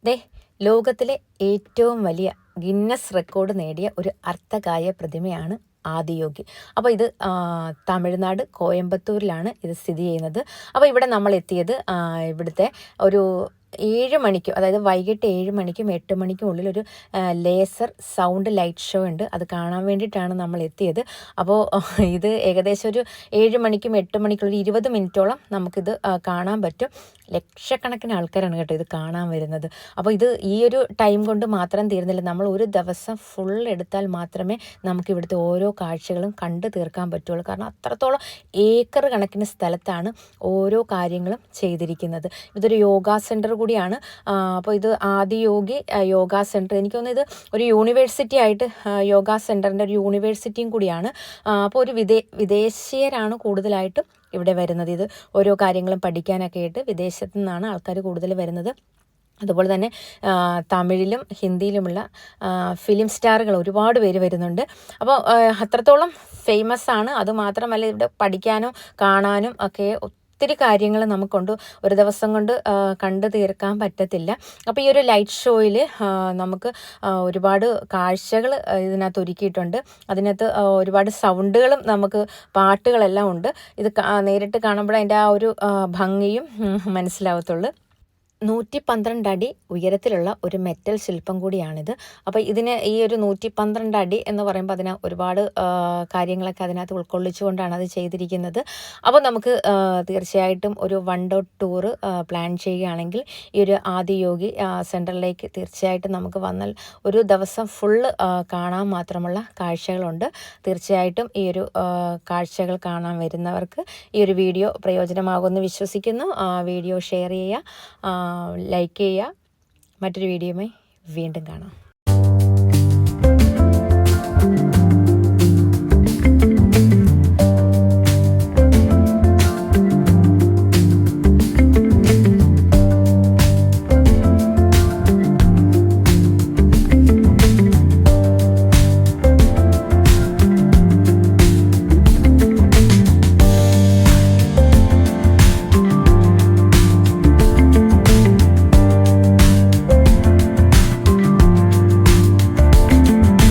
ദേ ലോകത്തിലെ ഏറ്റവും വലിയ ഗിന്നസ് റെക്കോർഡ് നേടിയ ഒരു അർദ്ധകായ പ്രതിമയാണ് ആദിയോഗി. അപ്പോൾ ഇത് തമിഴ്നാട് കോയമ്പത്തൂരിലാണ് ഇത് സ്ഥിതി ചെയ്യുന്നത്. അപ്പോൾ ഇവിടെ നമ്മൾ എത്തിയത് ഇവിടുത്തെ ഒരു 7 മണിക്കും, അതായത് വൈകിട്ട് 7 മണിക്കും 8 മണിക്കും ഉള്ളിൽ ഒരു ലേസർ സൗണ്ട് ലൈറ്റ് ഷോ ഉണ്ട്. അത് കാണാൻ വേണ്ടിയിട്ടാണ് നമ്മൾ എത്തിയത്. അപ്പോൾ ഇത് ഏകദേശം ഒരു 7 മണിക്കും 8 മണിക്കും ഒരു 20 മിനിറ്റോളം നമുക്കിത് കാണാൻ പറ്റും. ലക്ഷക്കണക്കിന് ആൾക്കാരാണ് കേട്ടോ ഇത് കാണാൻ വരുന്നത്. അപ്പോൾ ഇത് ഈ ഒരു ടൈം കൊണ്ട് മാത്രം തീരുന്നില്ല. നമ്മൾ ഒരു ദിവസം ഫുൾ എടുത്താൽ മാത്രമേ നമുക്ക് ഇവിടുത്തെ ഓരോ കാഴ്ചകളും കണ്ടു തീർക്കാൻ പറ്റുള്ളൂ. കാരണം അത്രത്തോളം ഏക്കർ കണക്കിന് സ്ഥലത്താണ് ഓരോ കാര്യങ്ങളും ചെയ്തിരിക്കുന്നത്. ഇതൊരു യോഗ സെൻറ്റർ കൂടിയാണ്. അപ്പോൾ ഇത് ആദിയോഗി യോഗ സെൻറ്റർ, എനിക്ക് തോന്നുന്നു ഇത് ഒരു യൂണിവേഴ്സിറ്റി ആയിട്ട് യോഗ സെൻറ്ററിൻ്റെ ഒരു യൂണിവേഴ്സിറ്റിയും കൂടിയാണ്. അപ്പോൾ ഒരു വിദേശീയരാണ് കൂടുതലായിട്ടും ഇവിടെ വരുന്നത്. ഇത് ഓരോ കാര്യങ്ങളും പഠിക്കാനൊക്കെ ആയിട്ട് വിദേശത്തു നിന്നാണ് ആൾക്കാർ കൂടുതൽ വരുന്നത്. അതുപോലെ തന്നെ തമിഴിലും ഹിന്ദിയിലുമുള്ള ഫിലിം സ്റ്റാറുകൾ ഒരുപാട് പേര് വരുന്നുണ്ട്. അപ്പോൾ അത്രത്തോളം ഫേമസ് ആണ്. അതുമാത്രമല്ല ഇവിടെ പഠിക്കാനും കാണാനും ഒക്കെ ഒത്തിരി കാര്യങ്ങൾ നമുക്കുണ്ട്. ഒരു ദിവസം കൊണ്ട് കണ്ടു തീർക്കാൻ പറ്റത്തില്ല. അപ്പോൾ ഈ ഒരു ലൈറ്റ് ഷോയിൽ നമുക്ക് ഒരുപാട് കാഴ്ചകൾ ഇതിനകത്ത് ഒരുക്കിയിട്ടുണ്ട്. അതിനകത്ത് ഒരുപാട് സൗണ്ടുകളും നമുക്ക് പാട്ടുകളെല്ലാം ഉണ്ട്. ഇത് നേരിട്ട് കാണുമ്പോൾ അതിൻ്റെ ആ ഒരു ഭംഗിയും മനസ്സിലാവത്തുള്ളൂ. 112 അടി ഉയരത്തിലുള്ള ഒരു മെറ്റൽ ശില്പം കൂടിയാണിത്. അപ്പോൾ ഇതിന് ഈ ഒരു 112 അടി എന്ന് പറയുമ്പോൾ അതിന് ഒരുപാട് കാര്യങ്ങളൊക്കെ അതിനകത്ത് ഉൾക്കൊള്ളിച്ചുകൊണ്ടാണ് അത് ചെയ്തിരിക്കുന്നത്. അപ്പോൾ നമുക്ക് തീർച്ചയായിട്ടും ഒരു 1 ഡേ ടൂർ പ്ലാൻ ചെയ്യുകയാണെങ്കിൽ ഈ ഒരു ആദിയോഗി സെൻറ്ററിലേക്ക് തീർച്ചയായിട്ടും നമുക്ക് വന്നാൽ ഒരു ദിവസം ഫുള്ള് കാണാൻ മാത്രമുള്ള കാഴ്ചകളുണ്ട്. തീർച്ചയായിട്ടും ഈ ഒരു കാഴ്ചകൾ കാണാൻ വരുന്നവർക്ക് ഈ ഒരു വീഡിയോ പ്രയോജനമാകുമെന്ന് വിശ്വസിക്കുന്നു. വീഡിയോ ഷെയർ ചെയ്യുക, ലൈക്ക് ചെയ്യുക. മറ്റൊരു വീഡിയോയുമായി വീണ്ടും കാണാം.